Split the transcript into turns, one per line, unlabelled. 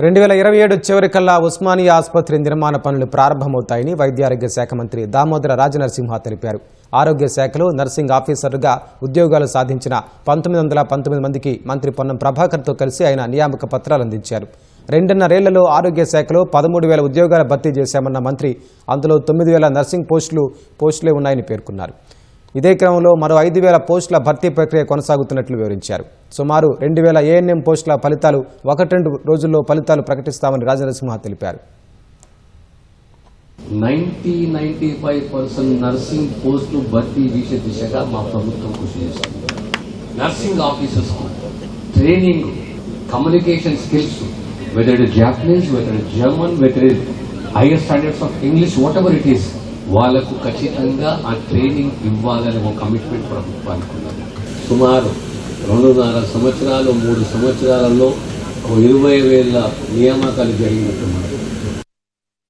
2027 చివరికల్లా ఉస్మానియా ఆసుపత్రి నిర్మాణ పనులు ప్రారంభమవుతాయని వైద్య ఆరోగ్య శాఖ మంత్రి దామోదర రాజనరసింహ తెలిపారు. ఆరోగ్య శాఖలో నర్సింగ్ ఆఫీసర్గా ఉద్యోగాలు సాధించిన 1919 మందికి మంత్రి పొన్నం ప్రభాకర్తో కలిసి ఆయన నియామక పత్రాలు అందించారు. 2.5 ఆరోగ్య శాఖలో 13,000 ఉద్యోగాలు భర్తీ చేశామన్న మంత్రి అందులో 9,000 నర్సింగ్ పోస్టులే ఉన్నాయని పేర్కొన్నారు. ఇదే క్రమంలో మరో 5,000 పోస్టుల భర్తీ ప్రక్రియ కొనసాగుతున్నట్లు వివరించారు. సుమారు 2,000 ఏఎన్ఎం పోస్టుల ఫలితాలు 1-2 రోజుల్లో ఫలితాలు ప్రకటిస్తామని రాజనరసింహ తెలిపారు.
90-95% నర్సింగ్ పోస్టులు భర్తీ చేసే దిశగా మా ప్రభుత్వం కృషి చేస్తుంది. Nursing officers training, communication skills, whether it is Japanese, whether it German, whether it hire standards of English, what ever it is, వాళ్లకు ఖచ్చితంగా ఆ ట్రైనింగ్ ఇవ్వాలని ఒక కమిట్మెంట్ ప్రభుత్వానికి ఉన్నది. సుమారు 2.5 సంవత్సరాలు 3 సంవత్సరాలలో 20,000 నియామకాలు జరిగినట్టు